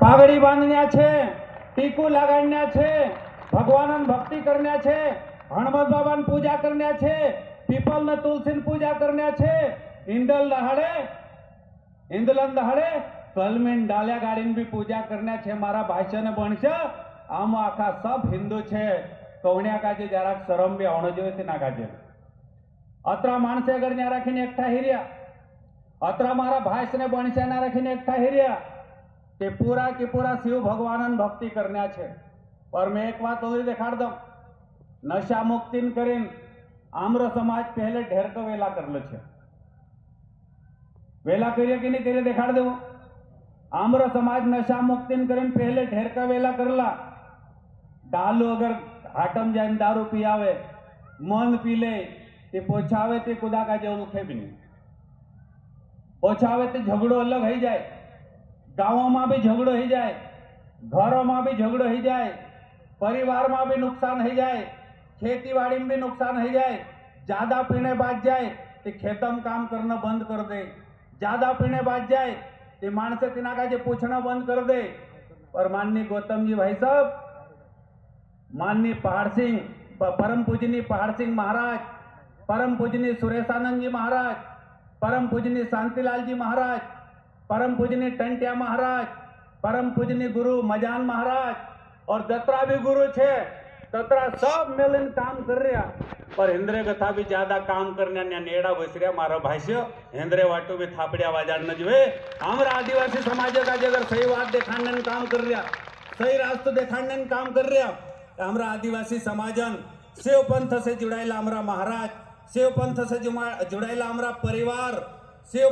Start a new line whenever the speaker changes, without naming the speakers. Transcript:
पागड़ी बांधण्या छे, टीकू लगाड्या छे, भगवान भक्ति करण्या छे, हनुमत बाबान पूजा करण्या छे, पीपल ने तुलसी पूजा करण्या छे, इंदलन दहाड़े कलमीन डाल्या गाड़ीन भी पूजा करण्या छे। मारा भाष्य ने भणश आम आखा सब हिंदू छे कवण्या काजे जरा शरम बी आवणो जोईए तेना काजे अतरा माणसे अगर न्या राखीने एकठा हिर्या, अतरा मारा भाष्य ने भणशा ना राखीने एकठा हिर्या के पूरा शिव भगवान भक्ति करण्या छे। पर मैं एक बात और देखाड़ दऊं, नशा मुक्ति करीन आम्र समाज पहले ढेर को वेला करलो छे। वेला करिए कि नहीं करिए देखाड़ दू। आम्र समाज नशा मुक्ति करीन पहले ढेर का वेला करला। डालू अगर हाटम जाए दारू पियावे मन पी ले ते पोछावे ते कुदा का जेवू थे भी नहीं, पोछावे ते झगड़ो अलग हो जाए, गाँव में भी झगड़ो हो जाए, घरों में भी झगड़ो हो जाए, परिवार में भी नुकसान हो जाए, खेतीवाड़ी में भी नुकसान हो जाए। ज्यादा पीने बाद जाए तो खेतम काम करना बंद कर दे, ज्यादा पीने बाद जाए तो मानसे तिना का जे पूछना बंद कर दे। और माननीय गौतम जी भाई साहब, माननीय पहाड़ सिंह, परम पूजनीय पहाड़ सिंह महाराज, परम पूजनीय सुरेशानंद जी महाराज, परम पूजनीय शांतिलाल जी महाराज, परम पूजनीय टंटिया महाराज, परम पूजनीय गुरु मजान महाराज और दत्रा भी गुरु छे, दत्रा सब मिलन काम कर रहा। पर हिंद्रे कथा भी ज्यादा काम करने नेड़ा बसरिया मारा भाष्य हिंद्रे वाटू भी थापड़िया बाजार न जुए। हमारा आदिवासी समाज का जगह सही बात दिखाने काम कर रहा, सही रास्ता दिखाने काम कर रहा। हमारा आदिवासी समाजन शिव पंथ से जुड़ाएला हमारा महाराज, शिव पंथ से जुड़ाएला हमारा परिवार, शिव